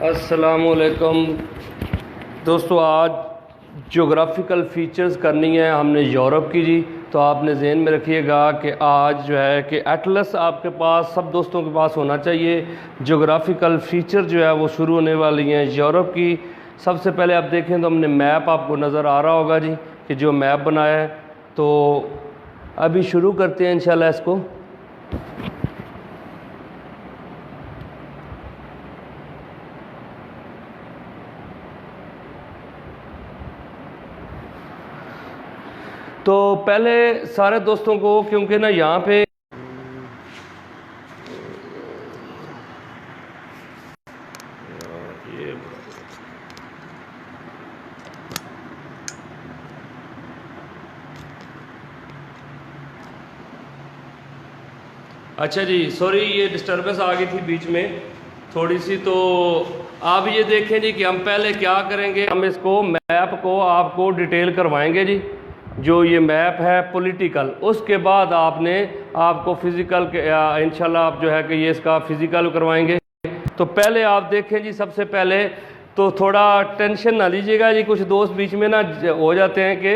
अस्सलामुअलैकुम दोस्तों, आज जोग्राफ़िकल फ़ीचर्स करनी है हमने यूरोप की जी। तो आपने ज़हन में रखिएगा कि आज जो है कि एटलस आपके पास सब दोस्तों के पास होना चाहिए। जोग्राफ़िकल फ़ीचर जो है वो शुरू होने वाली हैं यूरोप की। सबसे पहले आप देखें तो हमने मैप आपको नज़र आ रहा होगा जी कि जो मैप बनाया है। तो अभी शुरू करते हैं इंशाल्लाह इसको। तो पहले सारे दोस्तों को, क्योंकि ना यहाँ पे अच्छा जी, सॉरी ये डिस्टर्बेंस आ गई थी बीच में थोड़ी सी। तो आप ये देखें जी कि हम पहले क्या करेंगे, हम इसको मैप को आपको डिटेल करवाएंगे जी। जो ये मैप है पॉलिटिकल, उसके बाद आपको फ़िज़िकल के इंशाल्लाह आप जो है कि ये इसका फ़िज़िकल करवाएंगे। तो पहले आप देखें जी, सबसे पहले तो थोड़ा टेंशन ना लीजिएगा जी, कुछ दोस्त बीच में ना हो जाते हैं कि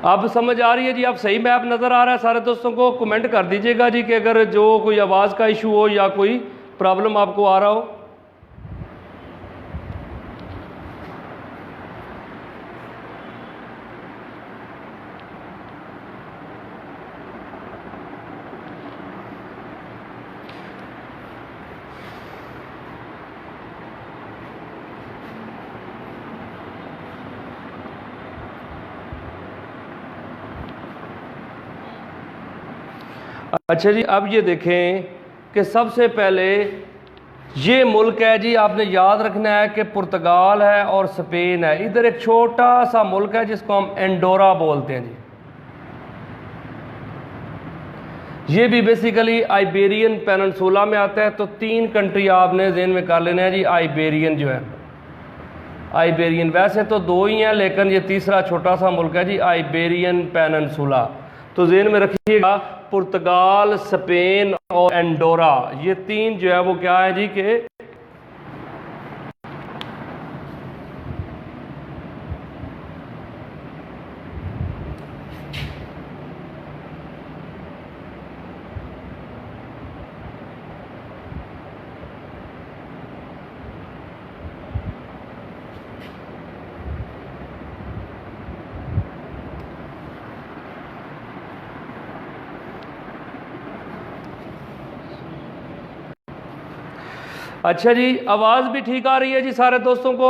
अब समझ आ रही है जी। अब सही मैप नज़र आ रहा है सारे दोस्तों को? कमेंट कर दीजिएगा जी कि अगर जो कोई आवाज़ का इशू हो या कोई प्रॉब्लम आपको आ रहा हो। अच्छा जी, अब ये देखें कि सबसे पहले ये मुल्क है जी, आपने याद रखना है कि पुर्तगाल है और स्पेन है। इधर एक छोटा सा मुल्क है जिसको हम एंडोरा बोलते हैं जी। ये भी बेसिकली आइबेरियन पेनिनसुला में आता है। तो तीन कंट्री आपने ज़हन में कर लेना है जी। आइबेरियन जो है, आइबेरियन वैसे तो दो ही हैं, लेकिन ये तीसरा छोटा सा मुल्क है जी, आइबेरियन पेनिनसुला। तो ज़हन में रखिएगा पुर्तगाल, स्पेन और एंडोरा, ये तीन जो है वो क्या है जी कि अच्छा जी, आवाज़ भी ठीक आ रही है जी सारे दोस्तों को?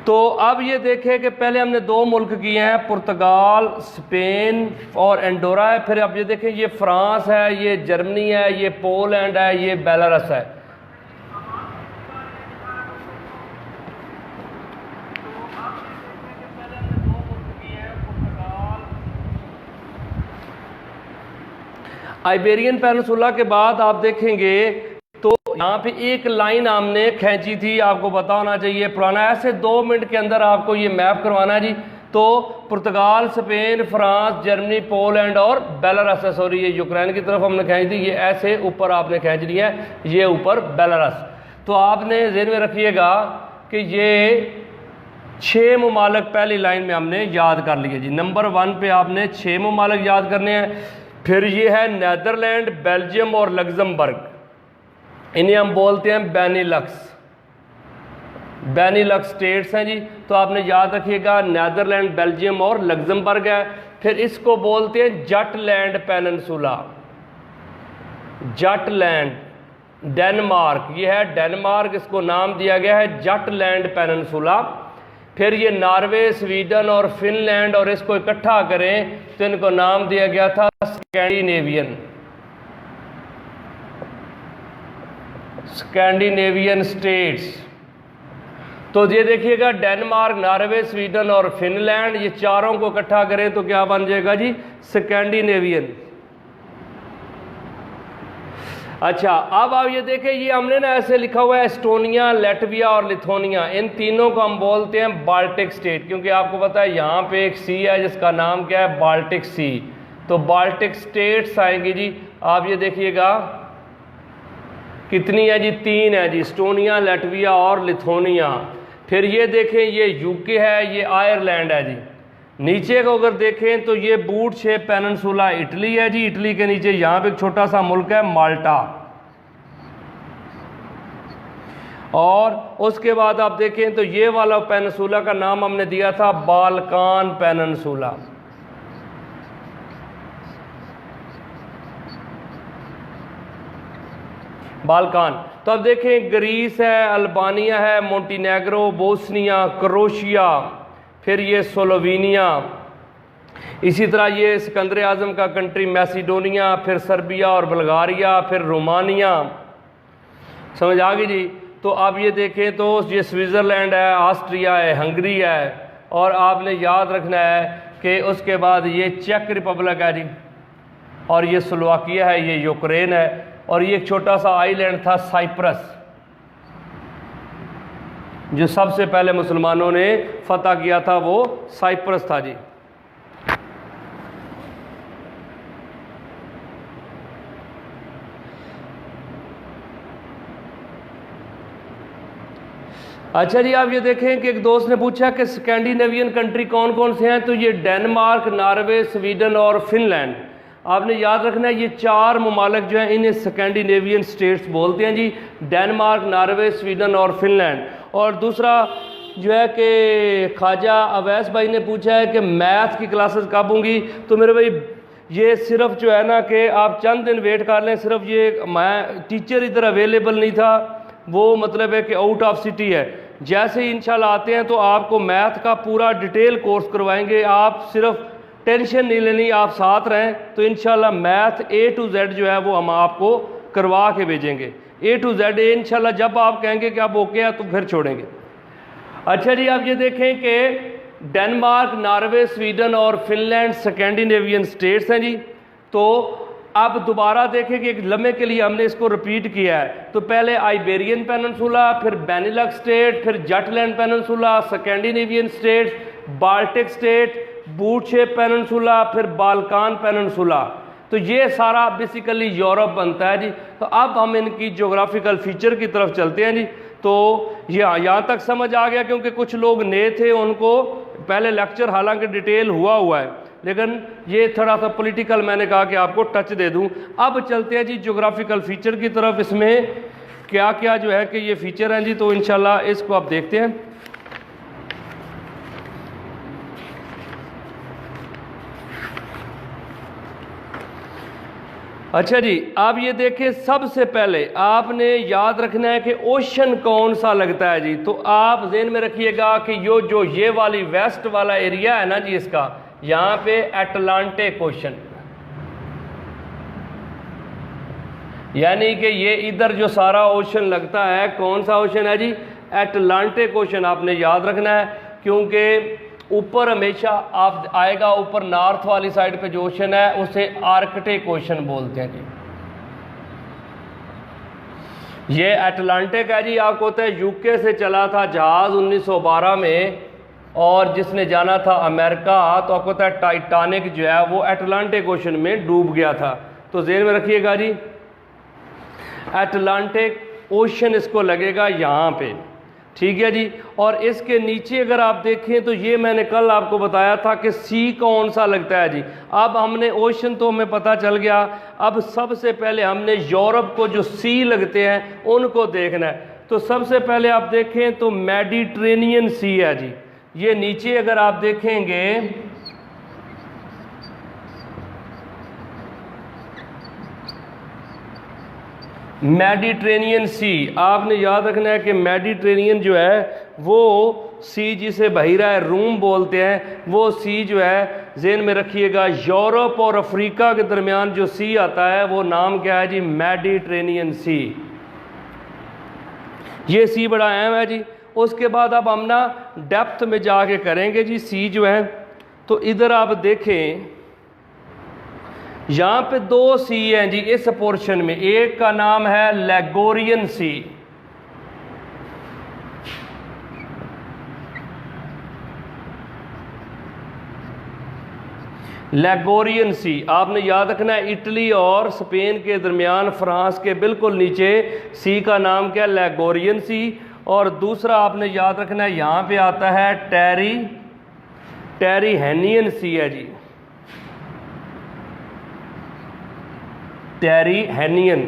तो अब ये देखें कि पहले हमने दो मुल्क किए हैं, पुर्तगाल, स्पेन और एंडोरा है। फिर अब ये देखें, ये फ्रांस है, ये जर्मनी है, ये पोलैंड है, ये बेलारस है। आइबेरियन पेनिनसुला के बाद आप देखेंगे तो यहाँ पे एक लाइन हमने खींची थी, आपको पता होना चाहिए पुराना। ऐसे 2 मिनट के अंदर आपको ये मैप करवाना है जी। तो पुर्तगाल, स्पेन, फ्रांस, जर्मनी, पोलैंड और बेलारस है। सॉरी, ये यूक्रेन की तरफ हमने खींच दी, ये ऐसे ऊपर आपने खींच लिया है, ये ऊपर बेलारस। तो आपने ज़हन में रखिएगा कि ये 6 ममालिक पहली लाइन में हमने याद कर लिए जी। नंबर 1 पे आपने 6 ममालिक याद करने हैं। फिर ये है नीदरलैंड, बेल्जियम और लग्जमबर्ग, इन्हें हम बोलते हैं बेनिलक्स। बेनिलक्स स्टेट्स हैं जी। तो आपने याद रखिएगा नीदरलैंड, बेल्जियम और लग्जमबर्ग है। फिर इसको बोलते हैं जटलैंड पेनिनसुला, जटलैंड। डेनमार्क, ये है डेनमार्क, इसको नाम दिया गया है जटलैंड पेनिनसुला। फिर ये नॉर्वे, स्वीडन और फिनलैंड, और इसको इकट्ठा करें तो इनको नाम दिया गया था स्कैंडिनेवियन, स्कैंडिनेवियन स्टेट्स। तो ये देखिएगा डेनमार्क, नॉर्वे, स्वीडन और फिनलैंड, ये चारों को इकट्ठा करें तो क्या बन जाएगा जी? स्कैंडिनेवियन। अच्छा, अब आप ये देखें, ये हमने ना ऐसे लिखा हुआ है एस्टोनिया, लैटविया और लिथुआनिया। इन तीनों को हम बोलते हैं बाल्टिक स्टेट, क्योंकि आपको पता है यहाँ पे एक सी है जिसका नाम क्या है? बाल्टिक सी। तो बाल्टिक स्टेट्स आएंगी जी। आप ये देखिएगा कितनी है जी, 3 है जी, एस्टोनिया, लैटविया और लिथुआनिया। फिर ये देखें ये यूके है, ये आयरलैंड है जी। नीचे को अगर देखें तो ये बूट शेप पेनिनसुला इटली है जी। इटली के नीचे यहाँ पे एक छोटा सा मुल्क है माल्टा। और उसके बाद आप देखें तो ये वाला पेनिनसुला का नाम हमने दिया था बाल्कान पेनिनसुला। बाल्कान। तो अब देखें ग्रीस है, अल्बानिया है, मोंटीनेग्रो, बोस्निया, क्रोशिया, फिर ये स्लोवेनिया, इसी तरह ये सिकंदर आजम का कंट्री मैसिडोनिया, फिर सर्बिया और बुल्गारिया, फिर रोमानिया। समझ आ गई जी। तो आप ये देखें तो ये स्विट्ज़रलैंड है, ऑस्ट्रिया है, हंगरी है, और आपने याद रखना है कि उसके बाद ये चेक रिपब्लिक है जी, और ये स्लोवाकिया है, ये यूक्रेन है, और ये एक छोटा सा आइलैंड था साइप्रस, जो सबसे पहले मुसलमानों ने फतह किया था, वो साइप्रस था जी। अच्छा जी, आप ये देखें कि एक दोस्त ने पूछा कि स्कैंडिनेवियन कंट्री कौन कौन से हैं, तो ये डेनमार्क, नॉर्वे, स्वीडन और फिनलैंड। आपने याद रखना है ये 4 ममालिक जो हैं इन्हें स्कैंडिनेवियन स्टेट्स बोलते हैं जी, डेनमार्क, नॉर्वे, स्वीडन और फिनलैंड। और दूसरा जो है कि ख्वाजा अवैस भाई ने पूछा है कि मैथ की क्लासेस कब होंगी। तो मेरे भाई ये सिर्फ जो है ना कि आप चंद दिन वेट कर लें, सिर्फ ये मैं टीचर इधर अवेलेबल नहीं था, वो मतलब है कि आउट ऑफ सिटी है। जैसे ही इंशाल्लाह आते हैं तो आपको मैथ का पूरा डिटेल कोर्स करवाएंगे, आप सिर्फ टेंशन नहीं लेनी, आप साथ रहें तो इंशाल्लाह मैथ A to Z जो है वो हम आपको करवा के भेजेंगे। A to Z इंशाल्लाह जब आप कहेंगे कि आप ओके है तो फिर छोड़ेंगे। अच्छा जी, आप ये देखें कि डेनमार्क, नॉर्वे, स्वीडन और फिनलैंड स्कैंडिनेवियन स्टेट्स हैं जी। तो अब दोबारा देखें कि एक लम्हे के लिए हमने इसको रिपीट किया है। तो पहले आइबेरियन पेनिनसुला, फिर बेनिलक्स स्टेट, फिर Jutland peninsula, Scandinavian states, Baltic state, boot shape peninsula, फिर बाल्कान पेनिनसुला। तो ये सारा बेसिकली यूरोप बनता है जी। तो अब हम इनकी ज्योग्राफिकल फीचर की तरफ चलते हैं जी। तो यहाँ तक समझ आ गया, क्योंकि कुछ लोग नए थे, उनको पहले लेक्चर हालांकि डिटेल हुआ है, लेकिन ये थोड़ा सा पॉलिटिकल मैंने कहा कि आपको टच दे दूं। अब चलते हैं जी ज्योग्राफिकल फीचर की तरफ, इसमें क्या क्या जो है कि ये फीचर हैं जी। तो इंशाल्लाह इसको आप देखते हैं। अच्छा जी, आप ये देखें सबसे पहले आपने याद रखना है कि ओशन कौन सा लगता है जी। तो आप ज़हन में रखिएगा कि जो ये वाली वेस्ट वाला एरिया है ना जी, इसका यहाँ पे अटलांटिक ओशन, यानी कि ये इधर जो सारा ओशन लगता है, कौन सा ओशन है जी, अटलांटिक ओशन। आपने याद रखना है, क्योंकि ऊपर हमेशा आप आएगा, ऊपर नॉर्थ वाली साइड पे जो ओशन है उसे आर्कटिक ओशन बोलते हैं जी। ये अटलांटिक है जी। आपको होता है यूके से चला था जहाज़ 1912 में, और जिसने जाना था अमेरिका, तो आपको पता है टाइटैनिक जो है वो अटलांटिक ओशन में डूब गया था। तो ज़हन में रखिएगा जी, अटलांटिक ओशन इसको लगेगा यहाँ पे, ठीक है जी। और इसके नीचे अगर आप देखें तो ये मैंने कल आपको बताया था कि सी कौन सा लगता है जी। अब हमने ओशन तो हमें पता चल गया, अब सबसे पहले हमने यूरोप को जो सी लगते हैं उनको देखना है। तो सबसे पहले आप देखें तो मेडिटेरेनियन सी है जी। ये नीचे अगर आप देखेंगे मेडिटेरेनियन सी, आपने याद रखना है कि मेडिटेरेनियन जो है वो सी जिसे बहिरा है रूम बोलते हैं, वो सी जो है ज़हन में रखिएगा, यूरोप और अफ्रीका के दरमियान जो सी आता है वो नाम क्या है जी, मेडिटेरेनियन सी। ये सी बड़ा अहम है जी। उसके बाद अब हम ना डेप्थ में जाके करेंगे जी सी जो है। तो इधर आप देखें यहाँ पे 2 सी हैं जी इस पोर्शन में, एक का नाम है लेगोरियन सी, लेगोरियन सी आपने याद रखना है, इटली और स्पेन के दरमियान फ्रांस के बिल्कुल नीचे सी का नाम क्या है, लेगोरियन सी। और दूसरा आपने याद रखना है, यहाँ पे आता है टेरिहेनियन सी है जी, टेरिहेनियन।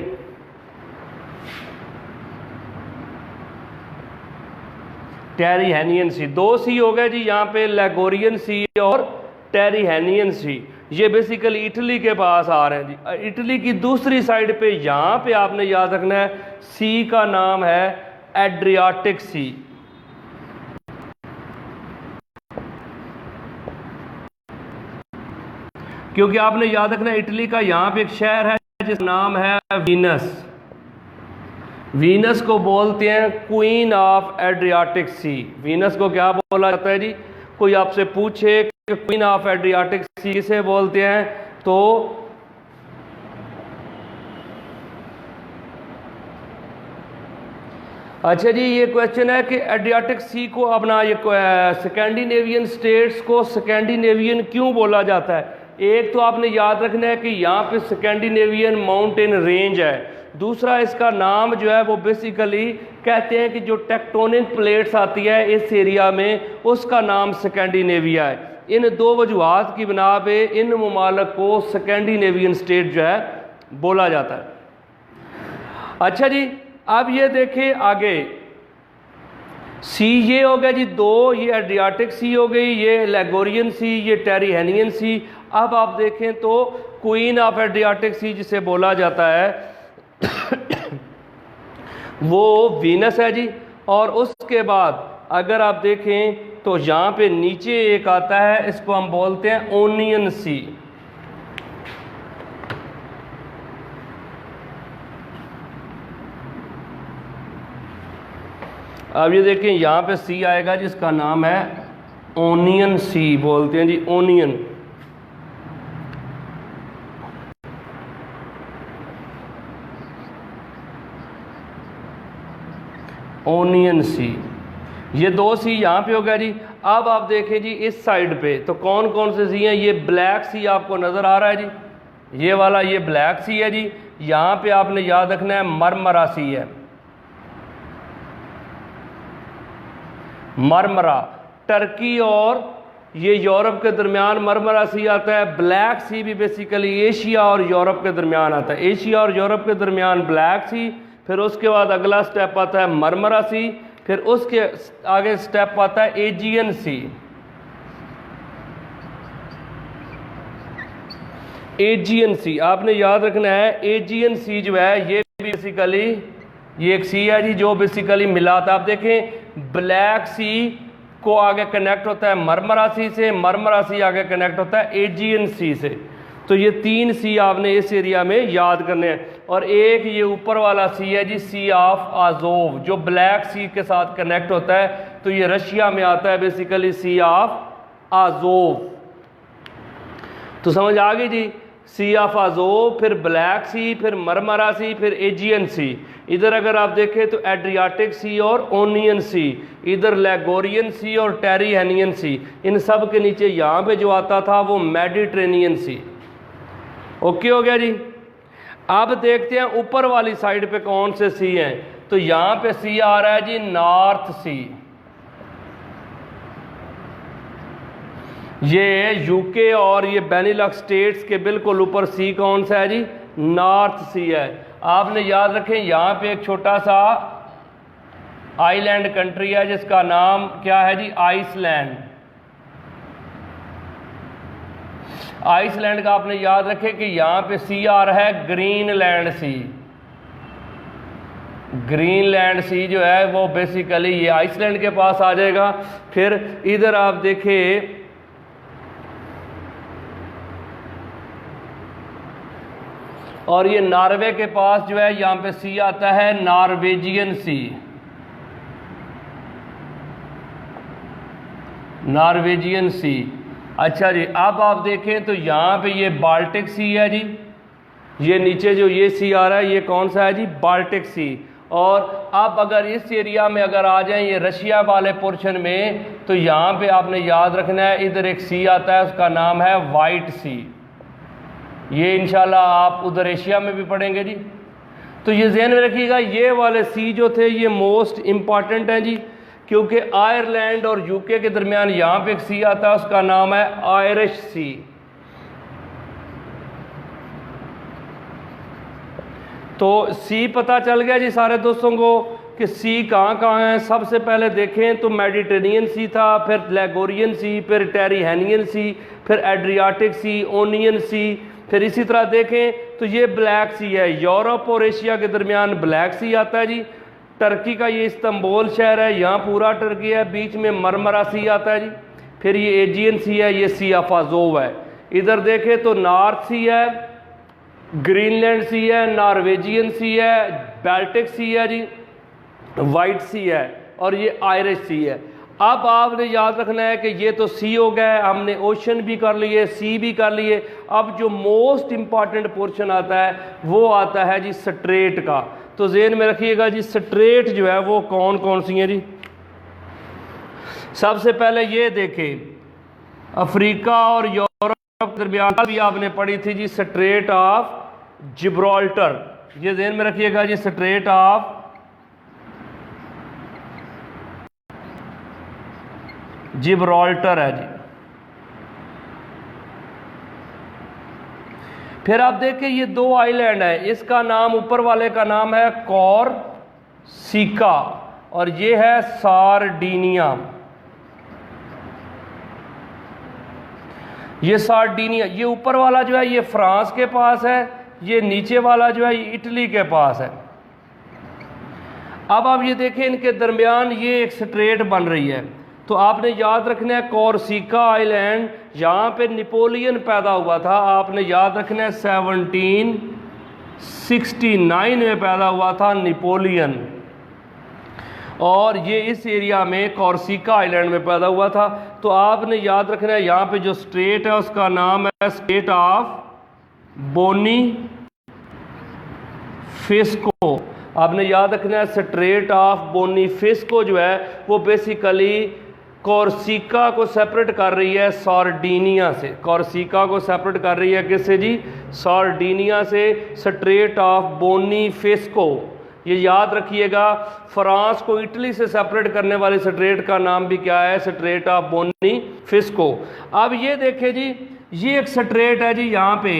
टेरिहेनियन सी, दो सी हो गए जी यहाँ पे, लेगोरियन सी और टेरिहेनियन सी। ये बेसिकली इटली के पास आ रहे हैं जी। इटली की दूसरी साइड पे यहाँ पे आपने याद रखना है, सी का नाम है एड्रियाटिक सी। क्योंकि आपने याद रखना है, इटली का यहाँ पे एक शहर है जिसका नाम है वीनस। वीनस को बोलते हैं queen of Adriatic sea. Venus को क्या बोला जाता है जी? कोई आपसे पूछे कि क्वीन ऑफ एड्रियाटिक सी किसे बोलते हैं, तो अच्छा जी, ये क्वेश्चन है कि एड्रियाटिक सी को अपना ये स्कैंडिनेवियन स्टेट्स को स्कैंडिनेवियन क्यों बोला जाता है? एक तो आपने याद रखना है कि यहाँ पे स्कैंडिनेवियन माउंटेन रेंज है। दूसरा इसका नाम जो है वो बेसिकली कहते हैं कि जो टेक्टोनिक प्लेट्स आती है इस एरिया में, उसका नाम स्कैंडिनेविया है। इन दो वजूहात की बिना पे इन ममालिक को स्कैंडिनेवियन स्टेट जो है बोला जाता है। अच्छा जी, अब ये देखें आगे, सी ये हो गया जी दो, ये एड्रियाटिक सी हो गई, ये लेगोरियन सी, ये टेरिहेनियन सी। अब आप देखें तो क्वीन ऑफ एड्रियाटिक सी जिसे बोला जाता है वो वीनस है जी। और उसके बाद अगर आप देखें तो यहाँ पे नीचे एक आता है, इसको हम बोलते हैं ओनियन सी। अब ये देखें यहाँ पे सी आएगा जिसका नाम है ओनियन सी, बोलते हैं जी ओनियन। ओनियन सी, ये दो सी यहाँ पे हो गया जी। अब आप देखें जी इस साइड पे तो कौन कौन से सी हैं, ये ब्लैक सी आपको नज़र आ रहा है जी, ये वाला ये ब्लैक सी है जी। यहाँ पे आपने याद रखना है मरमरा सी है, मरमरा। टर्की और ये यूरोप के दरमियान मरमरा सी आता है। ब्लैक सी भी बेसिकली एशिया और यूरोप के दरमियान आता है, एशिया और यूरोप के दरमियान ब्लैक सी। फिर उसके बाद अगला स्टेप आता है मरमरा सी, फिर उसके आगे स्टेप आता है एजियन सी। एजियन सी आपने याद रखना है, एजियन सी जो है ये बेसिकली ये एक सी है जी जो बेसिकली मिलाता है। आप देखें ब्लैक सी को आगे कनेक्ट होता है मरमरा सी से, मरमरा सी आगे कनेक्ट होता है एजियन सी से। तो ये तीन सी आपने इस एरिया में याद करने हैं। और एक ये ऊपर वाला सी है जी, सी ऑफ आजोव, जो ब्लैक सी के साथ कनेक्ट होता है। तो ये रशिया में आता है बेसिकली, सी ऑफ आजोव। तो समझ आ गई जी, सी ऑफ आजोव, फिर ब्लैक सी, फिर मरमरा सी, फिर एजियन सी। इधर अगर आप देखें तो एड्रियाटिक सी और ओनियन सी, इधर लेगोरियन सी और टेरिहेनियन सी। इन सब के नीचे यहाँ पे जो आता था वो मेडिटेरेनियन सी। ओके हो गया जी। अब देखते हैं ऊपर वाली साइड पे कौन से सी हैं। तो यहाँ पे सी आ रहा है जी नॉर्थ सी। ये यूके और ये बेनिलक्स स्टेट्स के बिल्कुल ऊपर सी कौन सा है जी, नॉर्थ सी है। आपने याद रखें यहाँ पे एक छोटा सा आइलैंड कंट्री है जिसका नाम क्या है जी, आइसलैंड। आइसलैंड का आपने याद रखें कि यहाँ पे सी आ रहा है ग्रीनलैंड सी। ग्रीनलैंड सी जो है वो बेसिकली ये आइसलैंड के पास आ जाएगा। फिर इधर आप देखें और ये नॉर्वे के पास जो है यहाँ पे सी आता है नॉर्वेजियन सी। नॉर्वेजियन सी। अच्छा जी, अब आप देखें तो यहाँ पे ये बाल्टिक सी है जी। ये नीचे जो ये सी आ रहा है ये कौन सा है जी, बाल्टिक सी। और अब अगर इस एरिया में अगर आ जाएं ये रशिया वाले पोर्शन में, तो यहाँ पे आपने याद रखना है इधर एक सी आता है, उसका नाम है वाइट सी। ये इंशाल्लाह आप उधर एशिया में भी पढ़ेंगे जी। तो ये ध्यान में रखिएगा, ये वाले सी जो थे ये मोस्ट इम्पॉर्टेंट हैं जी, क्योंकि आयरलैंड और यूके के दरमियान यहाँ पे एक सी आता है, उसका नाम है आयरिश सी। तो सी पता चल गया जी सारे दोस्तों को कि सी कहाँ कहाँ है। सबसे पहले देखें तो मेडिटेरेनियन सी था, फिर लेगोरियन सी, फिर टेरिहेनियन सी, फिर एड्रियाटिक सी, ओनियन सी, फिर इसी तरह देखें तो ये ब्लैक सी है। यूरोप और एशिया के दरमियान ब्लैक सी आता है जी। टर्की का ये इस्तांबुल शहर है, यहाँ पूरा टर्की है, बीच में मरमरा सी आता है जी। फिर ये एजियन सी है, ये सी ऑफ अज़ोव है। इधर देखें तो नॉर्थ सी है, ग्रीनलैंड सी है, नॉर्वेजियन सी है, बाल्टिक सी है जी, वाइट सी है और ये आयरिश सी है। अब आपने याद रखना है कि ये तो सी हो गया, हमने ओशन भी कर लिए, सी भी कर लिए। अब जो मोस्ट इम्पॉर्टेंट पोर्शन आता है वो आता है जी स्ट्रेट का। तो ज़हन में रखिएगा जी, स्ट्रेट जो है वो कौन कौन सी हैं जी। सबसे पहले ये देखें, अफ्रीका और यूरोप के दरमियान भी आपने पढ़ी थी जी स्ट्रेट ऑफ जिब्राल्टर। ये ध्यान में रखिएगा जी, स्ट्रेट ऑफ जिब्राल्टर है जी। फिर आप देखें ये दो आइलैंड है, इसका नाम ऊपर वाले का नाम है कॉर्सिका और ये है सार्डिनिया। ये सार्डिनिया, ये ऊपर वाला जो है ये फ्रांस के पास है, ये नीचे वाला जो है ये इटली के पास है। अब आप ये देखें इनके दरमियान ये एक स्ट्रेट बन रही है। तो आपने याद रखना है कॉर्सिका आइलैंड, यहाँ पे नेपोलियन पैदा हुआ था। आपने याद रखना है 1769 में पैदा हुआ था नेपोलियन, और ये इस एरिया में कॉर्सिका आइलैंड में पैदा हुआ था। तो आपने याद रखना है यहाँ पे जो स्टेट है उसका नाम है स्टेट ऑफ बोनीफेस्को। आपने याद रखना है स्ट्रेट ऑफ बोनीफेस्को जो है वो बेसिकली कॉर्सिका को सेपरेट कर रही है सार्डिनिया से। कॉर्सिका को सेपरेट कर रही है किससे जी? सार्डिनिया से। स्ट्रेट ऑफ बोनीफेस्को, ये याद रखिएगा। फ्रांस को इटली से सेपरेट करने वाले स्ट्रेट का नाम भी क्या है? Strait of Bonifacio. अब ये देखें जी, ये एक स्ट्रेट है जी, यहाँ पे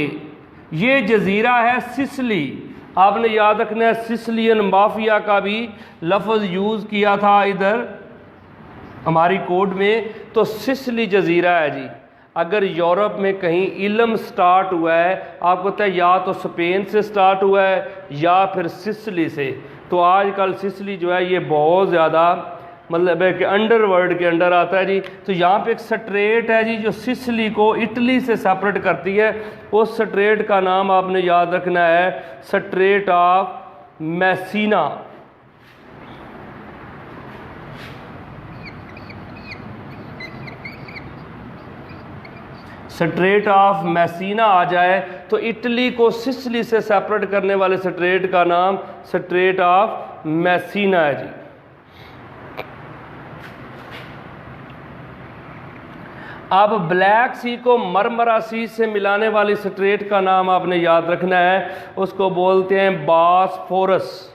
ये जजीरा है सिसली। आपने याद रखना है सिसलियन माफिया का भी लफ्ज़ यूज़ किया था इधर हमारी कोड में। तो सिसली जजीरा है जी। अगर यूरोप में कहीं इल्म स्टार्ट हुआ है, आपको पता है या तो स्पेन से स्टार्ट हुआ है या फिर सिसली से। तो आजकल सिसली जो है ये बहुत ज़्यादा मतलब है कि अंडरवर्ल्ड के अंडर आता है जी। तो यहाँ पे एक स्ट्रेट है जी जो सिसली को इटली से सेपरेट करती है। उस स्ट्रेट का नाम आपने याद रखना है strait of Messina. Strait of Messina आ जाए तो इटली को सिसली से सेपरेट करने वाले स्ट्रेट का नाम स्ट्रेट ऑफ मैसीना है जी। अब ब्लैक सी को मरमरा सी से मिलाने वाली स्ट्रेट का नाम आपने याद रखना है, उसको बोलते हैं बॉस्फोरस।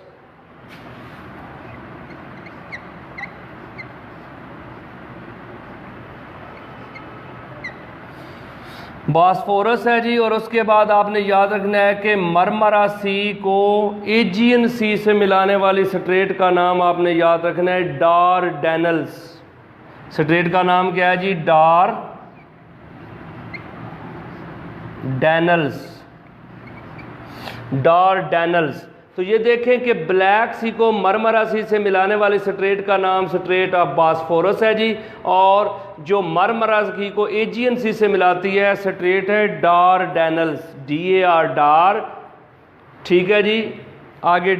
बॉस्फोरस है जी। और उसके बाद आपने याद रखना है कि मरमरा सी को एजियन सी से मिलाने वाली स्ट्रेट का नाम आपने याद रखना है डारडेनल्स। स्ट्रेट का नाम क्या है जी? डारडेनल्स। तो ये देखें कि ब्लैक सी को मरमरा सी से मिलाने वाली स्ट्रेट का नाम स्ट्रेट ऑफ बॉस्फोरस है जी। और जो मरमरा सी को एजियन सी से मिलाती है स्ट्रेट है डारडेनल्स, DAR डार, ठीक है जी। आगे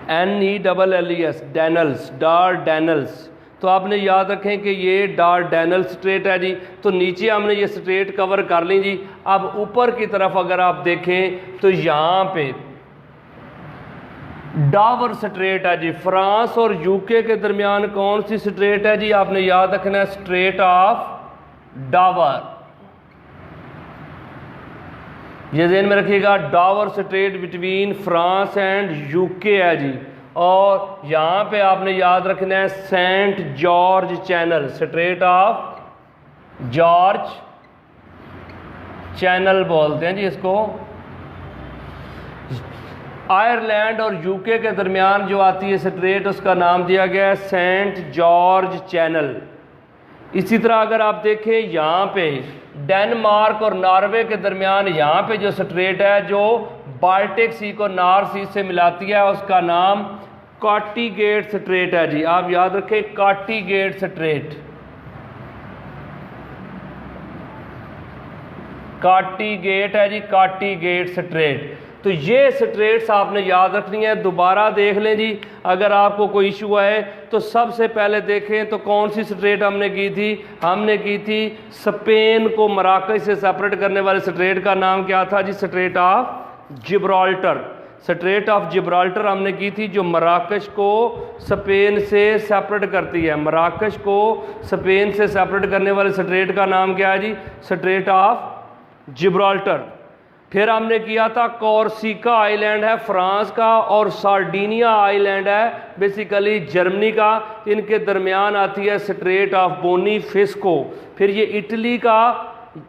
DENELLES डेनल्स, डारडेनल्स। तो आपने याद रखें कि ये डारडेनल स्ट्रेट है जी। तो नीचे हमने ये स्ट्रेट कवर कर ली जी। अब ऊपर की तरफ अगर आप देखें तो यहाँ पे डावर स्ट्रेट है जी। फ्रांस और यूके के दरमियान कौन सी स्ट्रेट है जी? आपने याद रखना है स्ट्रेट ऑफ डावर। ये ज़हन में रखिएगा, Dover strait between France and UK है जी। और यहाँ पे आपने याद रखना है Saint George channel, strait of George channel बोलते हैं जी इसको। आयरलैंड और यूके के दरमियान जो आती है स्ट्रेट, उसका नाम दिया गया है सेंट जॉर्ज चैनल। इसी तरह अगर आप देखें यहाँ पे डेनमार्क और नॉर्वे के दरमियान यहाँ पे जो स्ट्रेट है जो बाल्टिक सी को नॉर्थ सी से मिलाती है, उसका नाम कॉटीगेट स्ट्रेट है जी। आप याद रखें कॉटीगेट स्ट्रेट, कॉटीगेट है जी, कॉटीगेट स्ट्रेट। तो ये स्ट्रेट्स आपने याद रखनी है। दोबारा देख लें जी, अगर आपको कोई इशू आए तो सबसे पहले देखें तो कौन सी स्ट्रेट हमने की थी? हमने की थी स्पेन को मराकश से सेपरेट करने वाले स्ट्रेट का नाम क्या था जी? Strait of Gibraltar. Strait of Gibraltar हमने की थी, जो मराकश को स्पेन से सेपरेट करती है। मराकश को स्पेन से सेपरेट करने वाले स्ट्रेट का नाम क्या है जी? Strait of Gibraltar. फिर हमने किया था कॉर्सिका आइलैंड है फ्रांस का, और सार्डिनिया आइलैंड है बेसिकली जर्मनी का। इनके दरमियान आती है स्ट्रेट ऑफ बोनीफिस्को। फिर ये इटली का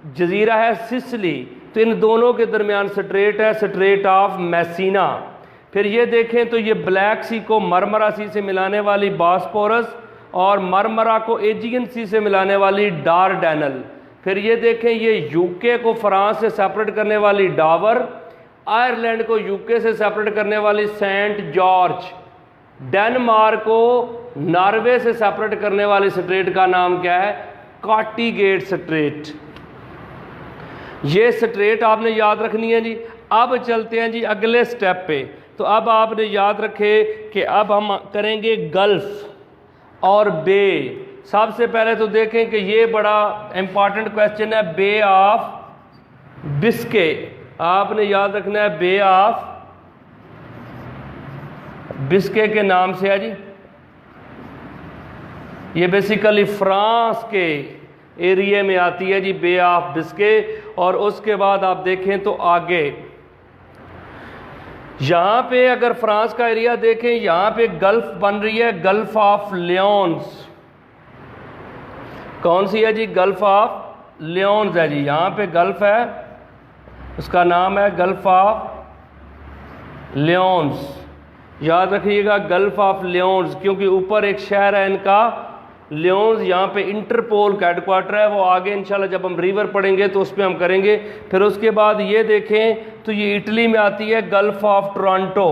जजीरा है सिसिली, तो इन दोनों के दरमियान स्ट्रेट है स्ट्रेट ऑफ मैसीना। फिर ये देखें तो ये ब्लैक सी को मरमरा सी से मिलाने वाली बॉस्फोरस, और मरमरा को एजियन सी से मिलाने वाली डारडेनल। फिर ये देखें ये यूके को फ्रांस से सेपरेट करने वाली डावर, आयरलैंड को यूके से सेपरेट करने वाली सेंट जॉर्ज, डेनमार्क को नॉर्वे से सेपरेट करने वाली स्ट्रेट का नाम क्या है? कॉटीगेट स्ट्रेट। ये स्ट्रेट आपने याद रखनी है जी। अब चलते हैं जी अगले स्टेप पे। तो अब आपने याद रखे कि अब हम करेंगे गल्फ और बे। सबसे पहले तो देखें कि ये बड़ा इंपॉर्टेंट क्वेश्चन है, बे ऑफ बिस्के। आपने याद रखना है बे ऑफ बिस्के के नाम से है जी। ये बेसिकली फ्रांस के एरिया में आती है जी, बे ऑफ बिस्के। और उसके बाद आप देखें तो आगे यहाँ पे अगर फ्रांस का एरिया देखें, यहाँ पे गल्फ बन रही है, गल्फ ऑफ लियोन्स। कौन सी है जी? गल्फ ऑफ लियोन्स है जी। यहाँ पे गल्फ है, उसका नाम है गल्फ ऑफ लियोन्स। याद रखिएगा गल्फ ऑफ लियोन्स, क्योंकि ऊपर एक शहर है इनका लियोन्स। यहाँ पे इंटरपोल का हेडक्वार्टर है। वो आगे इंशाल्लाह जब हम रिवर पढ़ेंगे तो उस पर हम करेंगे। फिर उसके बाद ये देखें तो ये इटली में आती है, गल्फ ऑफ टोरंटो।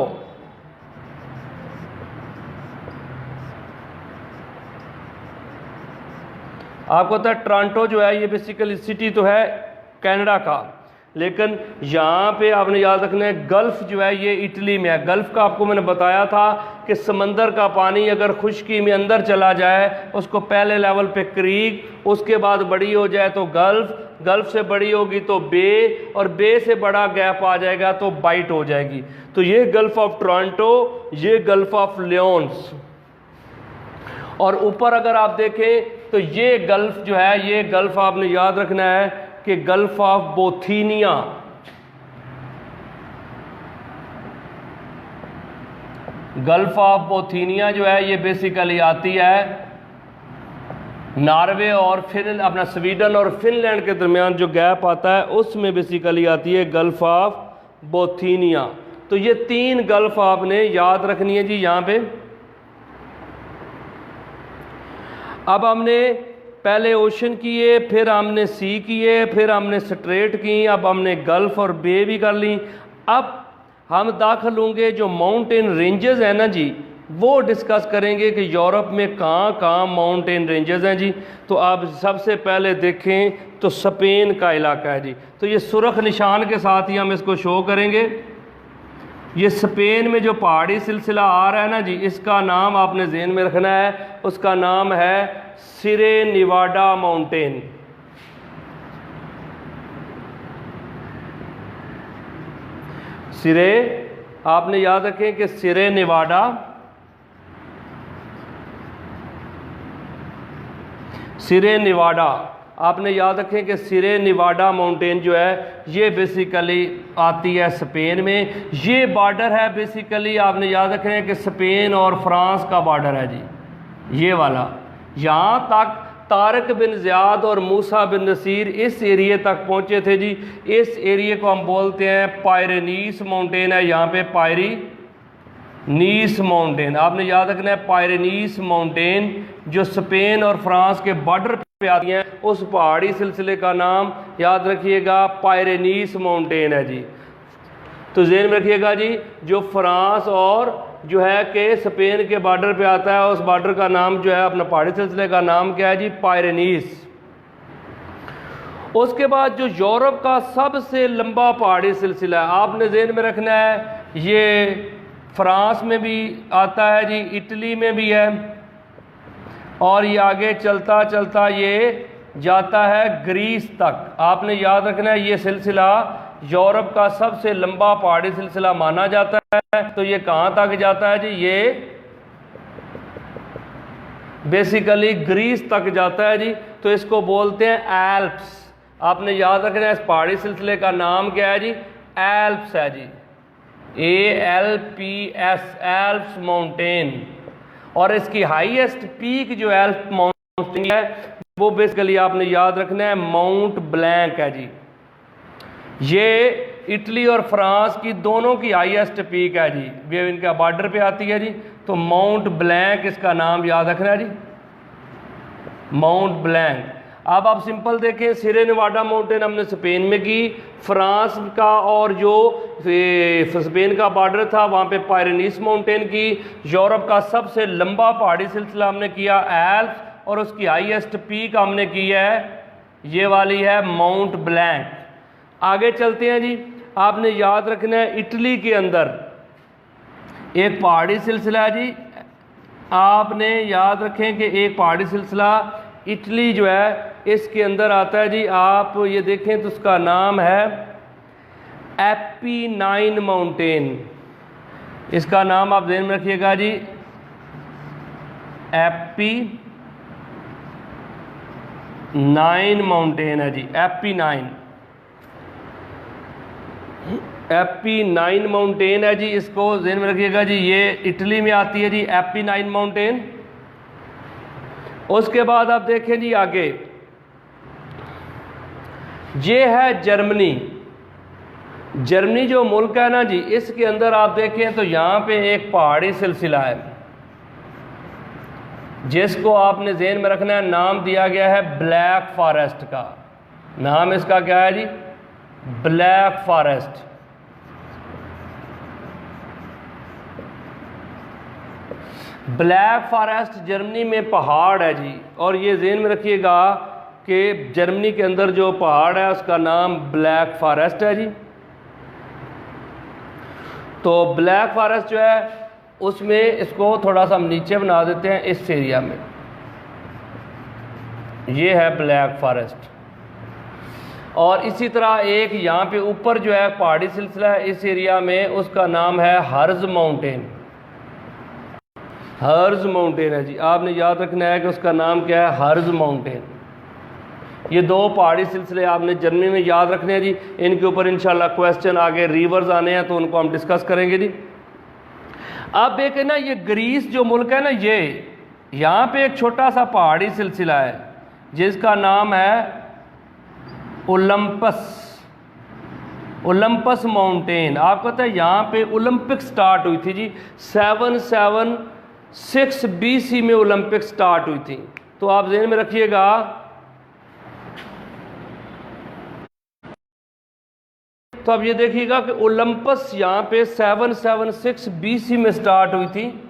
आपको पता है टोरंटो जो है ये बेसिकली सिटी तो है कनाडा का, लेकिन यहाँ पे आपने याद रखना है गल्फ जो है ये इटली में है। गल्फ का आपको मैंने बताया था कि समंदर का पानी अगर खुश्की में अंदर चला जाए, उसको पहले लेवल पे क्रीक, उसके बाद बड़ी हो जाए तो गल्फ, गल्फ से बड़ी होगी तो बे, और बे से बड़ा गैप आ जाएगा तो बाइट हो जाएगी। तो ये गल्फ ऑफ टोरंटो, ये गल्फ ऑफ लियोन्स। और ऊपर अगर आप देखें तो ये गल्फ जो है, ये गल्फ आपने याद रखना है कि गल्फ ऑफ बोथीनिया। गल्फ ऑफ बोथीनिया जो है ये बेसिकली आती है नॉर्वे और अपना स्वीडन और फिनलैंड के दरमियान जो गैप आता है उसमें बेसिकली आती है गल्फ ऑफ बोथीनिया। तो ये तीन गल्फ आपने याद रखनी है जी यहाँ पे। अब हमने पहले ओशन किए, फिर हमने सी किए, फिर हमने स्ट्रेट की, अब हमने गल्फ और बे भी कर ली। अब हम दाखिल होंगे जो माउंटेन रेंजेस हैं ना जी, वो डिस्कस करेंगे कि यूरोप में कहाँ कहाँ माउंटेन रेंजेस हैं जी। तो आप सबसे पहले देखें तो स्पेन का इलाका है जी। तो ये सुर्ख निशान के साथ ही हम इसको शो करेंगे। ये स्पेन में जो पहाड़ी सिलसिला आ रहा है ना जी, इसका नाम आपने ज़हन में रखना है, उसका नाम है सिरे निवाडा माउंटेन। सिरे आपने याद रखें कि सिरे नेवाडा, सिरे नेवाडा, आपने याद रखें कि सिरे नेवाडा माउंटेन जो है ये बेसिकली आती है स्पेन में। ये बॉर्डर है बेसिकली, आपने याद रखें कि स्पेन और फ्रांस का बॉर्डर है जी, ये वाला। यहाँ तक तारिक बिन ज़ियाद और मूसा बिन नसीर इस एरिए तक पहुँचे थे जी। इस एरिए को हम बोलते हैं पायरेनीस माउंटेन है, यहाँ पे पायरेनीस माउंटेन आपने याद रखना है। पायरेनीस माउंटेन जो स्पेन और फ्रांस के बॉर्डर पे आती हैं, उस पहाड़ी सिलसिले का नाम याद रखिएगा पायरेनीस माउंटेन है जी। तो ज़हन में रखिएगा जी, जो फ्रांस और जो है कि स्पेन के बॉर्डर पे आता है, उस बॉर्डर का नाम जो है अपना पहाड़ी सिलसिले का नाम क्या है जी, पायरेनीस। उसके बाद जो यूरोप का सबसे लंबा पहाड़ी सिलसिला है, आपने ज़हन में रखना है, ये फ्रांस में भी आता है जी, इटली में भी है, और ये आगे चलता चलता ये जाता है ग्रीस तक। आपने याद रखना है ये सिलसिला यूरोप का सबसे लंबा पहाड़ी सिलसिला माना जाता है। तो ये कहाँ तक जाता है जी, ये बेसिकली ग्रीस तक जाता है जी। तो इसको बोलते हैं एल्प्स। आपने याद रखना है इस पहाड़ी सिलसिले का नाम क्या है जी, एल्प्स है जी, ALPS, एल्प्स माउंटेन। और इसकी हाईएस्ट पीक जो एल्प्स माउंटेन है वो बेसिकली आपने याद रखना है माउंट ब्लैंक है जी। ये इटली और फ्रांस की दोनों की हाईएस्ट पीक है जी, ये इनका बॉर्डर पे आती है जी। तो माउंट ब्लैंक इसका नाम याद रखना है जी, माउंट ब्लैंक। अब आप सिंपल देखें, सिरे नेवाडा माउंटेन हमने स्पेन में की, फ्रांस का और जो स्पेन का बॉर्डर था वहाँ पे पायरेनीस माउंटेन की। यूरोप का सबसे लंबा पहाड़ी सिलसिला हमने किया एल्प्स, और उसकी हाईएस्ट पीक हमने की है ये वाली है माउंट ब्लैंक। आगे चलते हैं जी। आपने याद रखना है इटली के अंदर एक पहाड़ी सिलसिला है जी। आपने याद रखें कि एक पहाड़ी सिलसिला इटली जो है इसके अंदर आता है जी। आप ये देखें तो उसका नाम है एपीनाइन माउंटेन। इसका नाम आप ध्यान में रखिएगा जी, एपीनाइन माउंटेन है जी, एपीनाइन माउंटेन है जी। इसको ध्यान में रखिएगा जी, ये इटली में आती है जी एपीनाइन माउंटेन। उसके बाद आप देखें जी आगे, ये है जर्मनी। जर्मनी जो मुल्क है ना जी, इसके अंदर आप देखें तो यहाँ पे एक पहाड़ी सिलसिला है जिसको आपने ज़हन में रखना है, नाम दिया गया है ब्लैक फॉरेस्ट का। नाम इसका क्या है जी, black forest. Black forest Germany में पहाड़ है जी। और ये ज़हन में रखिएगा कि जर्मनी के अंदर जो पहाड़ है उसका नाम ब्लैक फॉरेस्ट है जी। तो ब्लैक फॉरेस्ट जो है उसमें इसको थोड़ा सा हम नीचे बना देते हैं, इस एरिया में ये है ब्लैक फॉरेस्ट। और इसी तरह एक यहाँ पे ऊपर जो है पहाड़ी सिलसिला है इस एरिया में, उसका नाम है हर्ज माउंटेन। हर्ज माउंटेन है जी। आपने याद रखना है कि उसका नाम क्या है, हर्ज माउंटेन। ये दो पहाड़ी सिलसिले आपने जर्मनी में याद रखने हैं जी। इनके ऊपर इंशाल्लाह क्वेश्चन आगे रिवर्स आने हैं तो उनको हम डिस्कस करेंगे जी। अब एक है ना, ये ग्रीस जो मुल्क है ना, ये यहाँ पे एक छोटा सा पहाड़ी सिलसिला है जिसका नाम है ओलंपस, ओलंपस माउंटेन। आपको पता है यहाँ पे ओलंपिक स्टार्ट हुई थी जी, 776 BC में ओलंपिक स्टार्ट हुई थी। तो आप ज़हन में रखिएगा, तो अब ये देखिएगा कि ओलंपस यहाँ पे 776 BC में स्टार्ट हुई थी,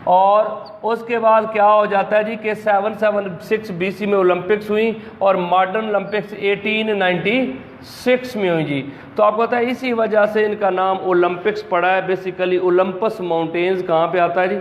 और उसके बाद क्या हो जाता है जी कि 776 BC में ओलंपिक्स हुई और मॉडर्न ओलंपिक्स 1896 में हुई जी। तो आपको पता है इसी वजह से इनका नाम ओलंपिक्स पड़ा है। बेसिकली ओलंपस माउंटेन्स कहाँ पे आता है जी,